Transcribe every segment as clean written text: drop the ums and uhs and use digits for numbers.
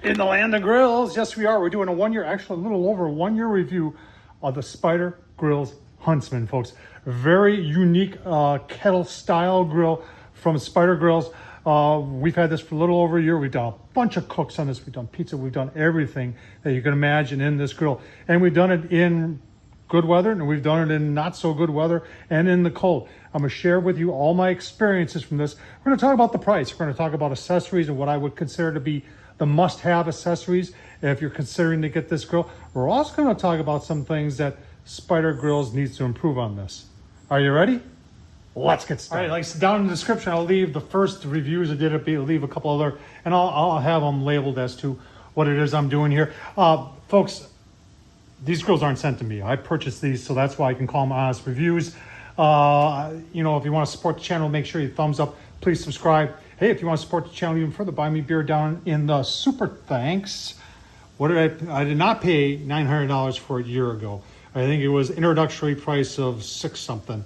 In the land of grills, yes we are. We're doing a 1 year, actually a little over a 1 year review of the Spider Grills Huntsman, folks. Very unique kettle style grill from Spider Grills. We've had this for a little over a year. We've done a bunch of cooks on this. We've done pizza. We've done everything that you can imagine in this grill. And we've done it in good weather, and we've done it in not so good weather and in the cold. I'm going to share with you all my experiences from this. We're going to talk about the price. We're going to talk about accessories and what I would consider to be the must-have accessories if you're considering to get this grill. We're also going to talk about some things that Spider Grills needs to improve on this. Are you ready? Let's get started. All right, like down in the description, I'll leave the first reviews I did. I'll leave a couple other, and I'll have them labeled as to what it is I'm doing here. Folks, these grills aren't sent to me. I purchased these, so that's why I can call them honest reviews. You know, if you want to support the channel, make sure you thumbs up. Please subscribe. Hey, if you want to support the channel even further, buy me beer down in the super thanks. What did I did not pay $900 for it a year ago. I think it was introductory price of $6 something.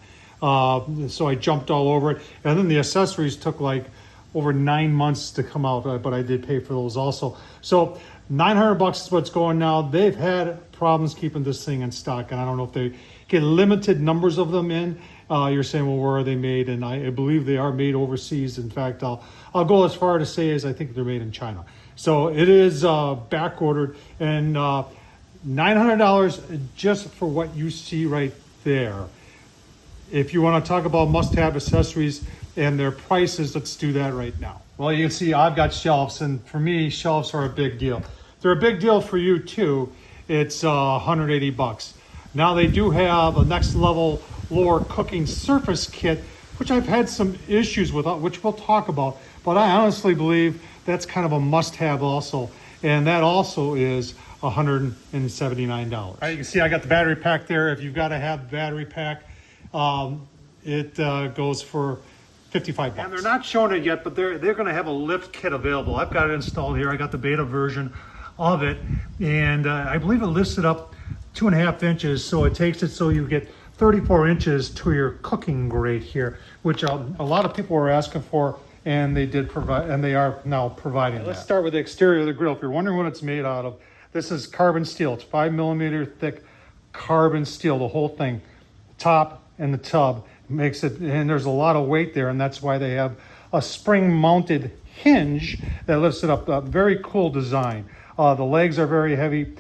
So I jumped all over it. And then the accessories took like over 9 months to come out, but I did pay for those also. So $900 is what's going now. They've had problems keeping this thing in stock, and I don't know if they get limited numbers of them in. You're saying, well, where are they made? And I believe they are made overseas. In fact, I'll go as far to say as I think they're made in China. So it is back ordered, and $900 just for what you see right there. If you want to talk about must-have accessories and their prices, let's do that right now. Well, you can see I've got shelves, and for me, shelves are a big deal. They're a big deal for you too. It's $180. Now they do have a next level lower cooking surface kit, which I've had some issues with, which we'll talk about, but I honestly believe that's kind of a must-have also, and that also is $179. All right, you can see I got the battery pack there. If you've got to have the battery pack, it goes for $55. And they're not showing it yet, but they're going to have a lift kit available. I've got it installed here. I got the beta version of it, and I believe it lifts it up 2.5 inches, so it takes it so you get 34 inches to your cooking grate here, which a lot of people were asking for, and they did provide, and they are now providing. Let's start with the exterior of the grill. If you're wondering what it's made out of, this is carbon steel. It's 5mm thick carbon steel, the whole thing, top and the tub makes it, and there's a lot of weight there, and that's why they have a spring-mounted hinge that lifts it up. A very cool design. The legs are very heavy.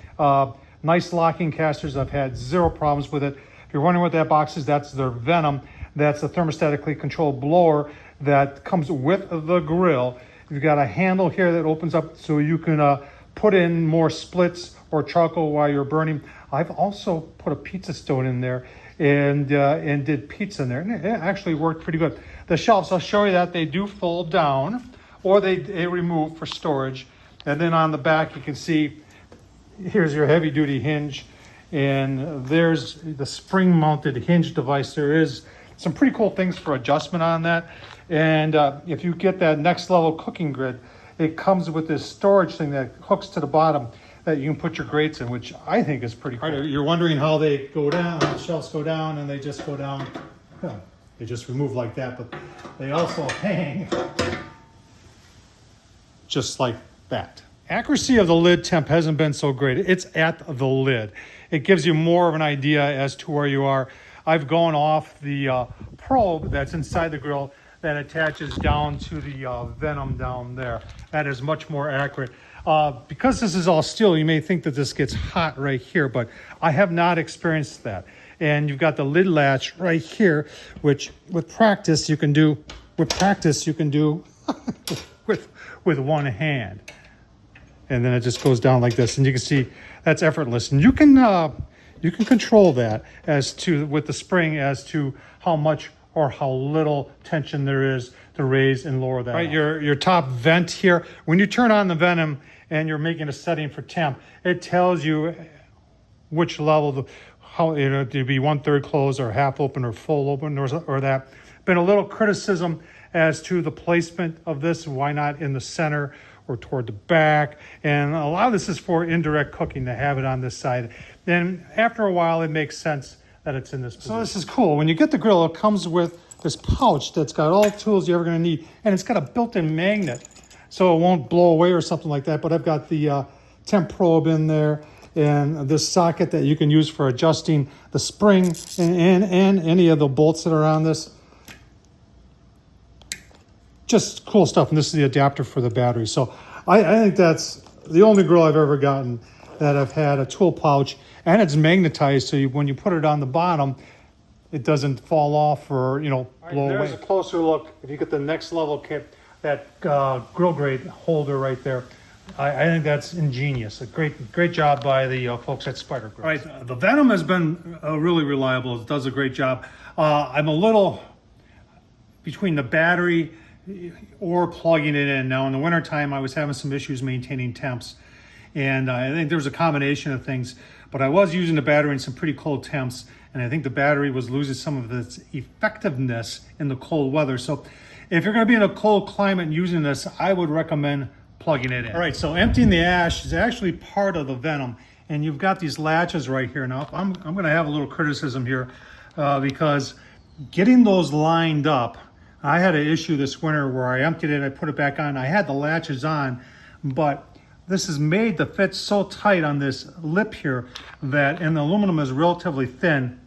Nice locking casters. I've had zero problems with it. If you're wondering what that box is, that's their Venom. That's a thermostatically controlled blower that comes with the grill. You've got a handle here that opens up so you can put in more splits or charcoal while you're burning. I've also put a pizza stone in there and did pizza in there, and it actually worked pretty good. The shelves, I'll show you that they do fold down, or they remove for storage. And then on the back, you can see here's your heavy duty hinge, and there's the spring mounted hinge device. There is some pretty cool things for adjustment on that. And if you get that next level cooking grid, it comes with this storage thing that hooks to the bottom that you can put your grates in, which I think is pretty cool. You're wondering how they go down, the shelves go down, and they just go down. They just remove like that, but they also hang just like that. Accuracy of the lid temp hasn't been so great. It's at the lid. It gives you more of an idea as to where you are. I've gone off the probe that's inside the grill that attaches down to the Venom down there. That is much more accurate. Because this is all steel, you may think that this gets hot right here, but I have not experienced that. And you've got the lid latch right here, which with practice you can do with one hand. And then it just goes down like this, and you can see that's effortless. And you can control that as to with the spring as to how much or how little tension there is to raise and lower that. Right, your top vent here. When you turn on the Venom and you're making a setting for temp, it tells you which level, how to be 1/3 closed or half open or full open or that. Been a little criticism as to the placement of this. Why not in the center or toward the back? And a lot of this is for indirect cooking to have it on this side. Then after a while, it makes sense that it's in this position. So this is cool. When you get the grill, it comes with this pouch that's got all the tools you're ever going to need, and it's got a built-in magnet so it won't blow away or something like that. But I've got the temp probe in there, and this socket that you can use for adjusting the spring and any of the bolts that are on this. Just cool stuff. And this is the adapter for the battery. So I think that's the only grill I've ever gotten that I've had a tool pouch, and it's magnetized, so when you put it on the bottom, it doesn't fall off or, you know, blow away. There's a closer look. If you get the next level kit, that grill grate holder right there, I think that's ingenious. A great job by the folks at Spider Grills. All right, the Venom has been really reliable. It does a great job. I'm a little between the battery or plugging it in. Now in the wintertime, I was having some issues maintaining temps, and I think there was a combination of things, but I was using the battery in some pretty cold temps, and I think the battery was losing some of its effectiveness in the cold weather. So if you're going to be in a cold climate and using this, I would recommend plugging it in. All right, so emptying the ash is actually part of the Venom, and you've got these latches right here. Now I'm going to have a little criticism here because getting those lined up, I had an issue this winter where I emptied it, I put it back on, I had the latches on, but this is made to fit so tight on this lip here that, and the aluminum is relatively thin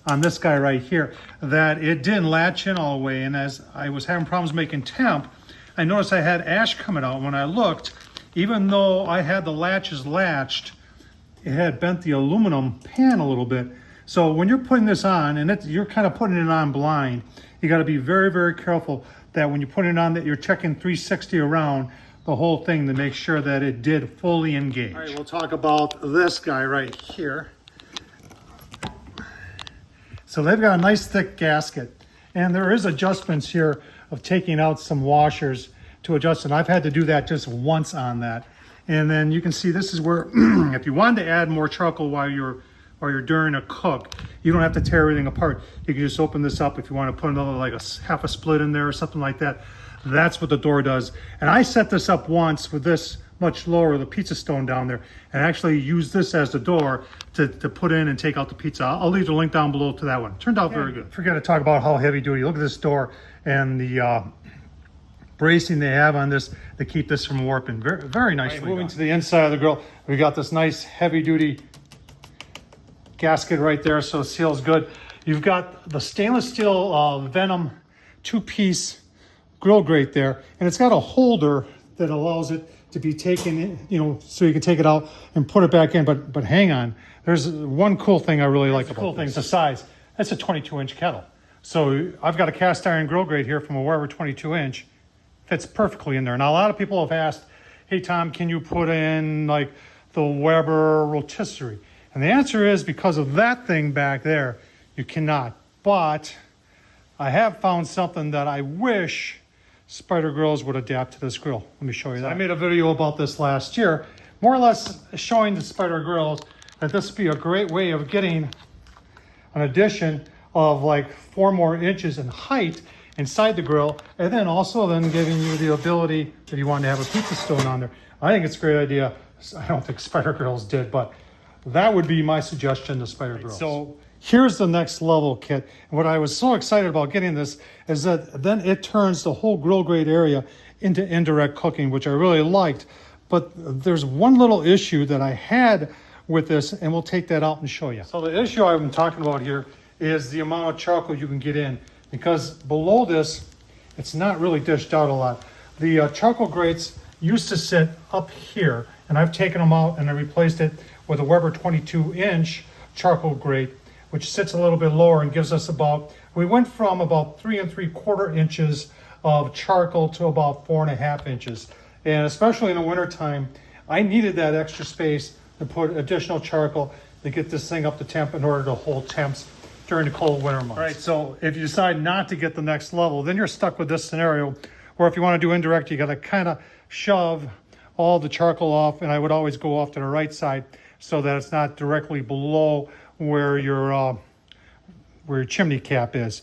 on this guy right here, that it didn't latch in all the way. And as I was having problems making temp, I noticed I had ash coming out. When I looked, even though I had the latches latched, it had bent the aluminum pan a little bit. So when you're putting this on, and you're kind of putting it on blind, you got to be very, very careful that when you put it on, that you're checking 360 around the whole thing to make sure that it did fully engage. All right, we'll talk about this guy right here. So they've got a nice thick gasket, and there is adjustments here of taking out some washers to adjust it. I've had to do that just once on that. And then you can see this is where, if you wanted to add more charcoal while you're during a cook, you don't have to tear everything apart. You can just open this up if you want to put another, like half a split in there or something like that. That's what the door does. And I set this up once with this much lower, the pizza stone down there, and actually use this as the door to put in and take out the pizza. I'll leave the link down below to that one. Turned out very good. Forget to talk about how heavy duty. Look at this door and the bracing they have on this to keep this from warping. Very, very nicely done. Moving to the inside of the grill, we got this nice heavy duty gasket right there, so it seals good. You've got the stainless steel Venom 2-piece grill grate there, and it's got a holder that allows it to be taken in, you know, so you can take it out and put it back in. But hang on, there's one cool thing I really like about this. The size. That's a 22-inch kettle. So I've got a cast iron grill grate here from a Weber 22-inch. Fits perfectly in there. Now a lot of people have asked, hey Tom, can you put in like the Weber rotisserie? And the answer is, because of that thing back there, you cannot. But I have found something that I wish Spider Grills would adapt to this grill. Let me show you that. I made a video about this last year, more or less showing the Spider Grills that this would be a great way of getting an addition of like 4 more inches in height inside the grill, and then also then giving you the ability, if you want to have a pizza stone on there. I think it's a great idea. I don't think Spider Grills did, but that would be my suggestion to Spider Grills. So here's the next level kit. And what I was so excited about getting this is that then it turns the whole grill grate area into indirect cooking, which I really liked. But there's one little issue that I had with this, and we'll take that out and show you. So the issue I've been talking about here is the amount of charcoal you can get in, because below this, it's not really dished out a lot. The charcoal grates used to sit up here, and I've taken them out and I replaced it with a Weber 22-inch charcoal grate, which sits a little bit lower and gives us we went from about 3 3/4 inches of charcoal to about 4.5 inches. And especially in the wintertime, I needed that extra space to put additional charcoal to get this thing up to temp in order to hold temps during the cold winter months. All right, so if you decide not to get the next level, then you're stuck with this scenario where if you want to do indirect, you got to kind of shove all the charcoal off, and I would always go off to the right side so that it's not directly below where your chimney cap is.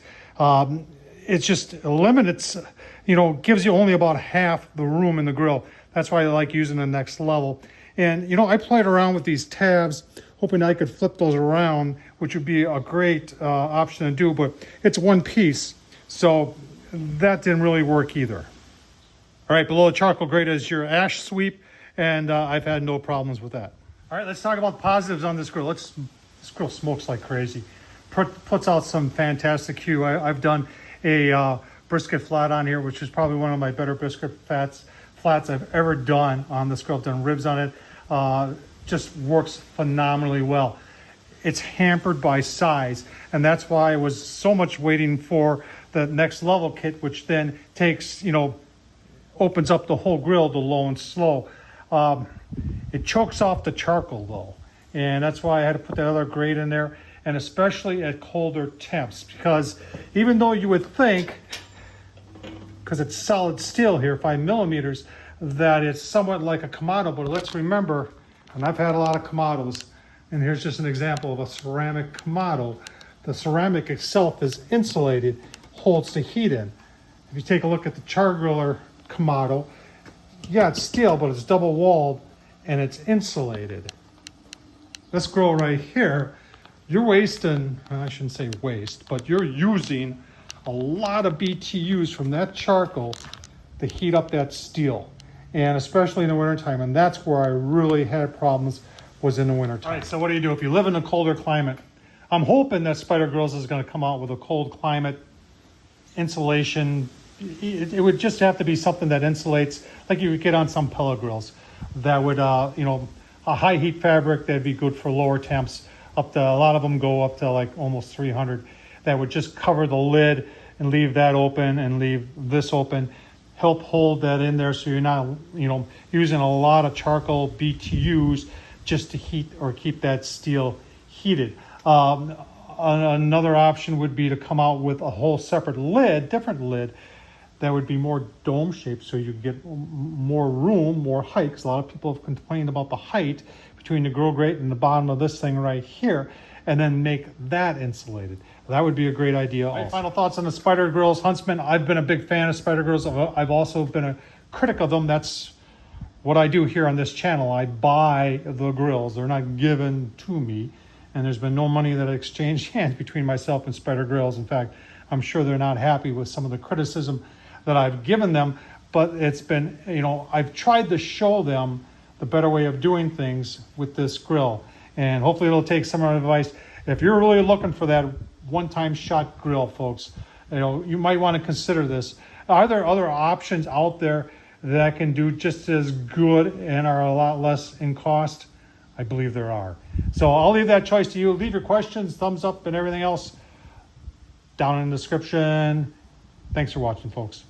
It's just limits, gives you only about half the room in the grill. That's why I like using the next level. And, I played around with these tabs, hoping I could flip those around, which would be a great option to do, but it's one piece. So that didn't really work either. All right, below the charcoal grate is your ash sweep, and I've had no problems with that. All right, let's talk about the positives on this grill. This grill smokes like crazy. Puts out some fantastic hue. I've done a brisket flat on here, which is probably one of my better brisket flats I've ever done on this grill. I've done ribs on it. Just works phenomenally well. It's hampered by size, and that's why I was so much waiting for the next level kit, which then takes, opens up the whole grill to low and slow. It chokes off the charcoal though, and that's why I had to put that other grate in there, and especially at colder temps, because even though you would think, because it's solid steel here, 5 millimeters, that it's somewhat like a Kamado, but let's remember, and I've had a lot of Kamados, and here's just an example of a ceramic Kamado. The ceramic itself is insulated, holds the heat in. If you take a look at the char griller Kamado, yeah, it's steel, but it's double walled and it's insulated. This grill right here, you're wasting, I shouldn't say waste, but you're using a lot of BTUs from that charcoal to heat up that steel, and especially in the wintertime. And that's where I really had problems, was in the wintertime. All right, so what do you do if you live in a colder climate? I'm hoping that Spider Grills is going to come out with a cold climate insulation. It would just have to be something that insulates, like you would get on some pellet grills. That would, a high heat fabric that'd be good for lower temps. Up to, a lot of them go up to like almost 300. That would just cover the lid and leave that open and leave this open. Help hold that in there so you're not, using a lot of charcoal BTUs just to heat or keep that steel heated. Another option would be to come out with a whole separate lid, different lid, that would be more dome shaped, so you get more room, more height, because a lot of people have complained about the height between the grill grate and the bottom of this thing right here, and then make that insulated. That would be a great idea also. Final thoughts on the Spider Grills. Huntsman, I've been a big fan of Spider Grills. I've also been a critic of them. That's what I do here on this channel. I buy the grills. They're not given to me, and there's been no money that I exchanged hands between myself and Spider Grills. In fact, I'm sure they're not happy with some of the criticism that I've given them, but it's been, I've tried to show them the better way of doing things with this grill, and hopefully it'll take some of my advice. If you're really looking for that one-time shot grill, folks, you might want to consider this. Are there other options out there that can do just as good and are a lot less in cost? I believe there are. So I'll leave that choice to you. Leave your questions, thumbs up, and everything else down in the description. Thanks for watching, folks.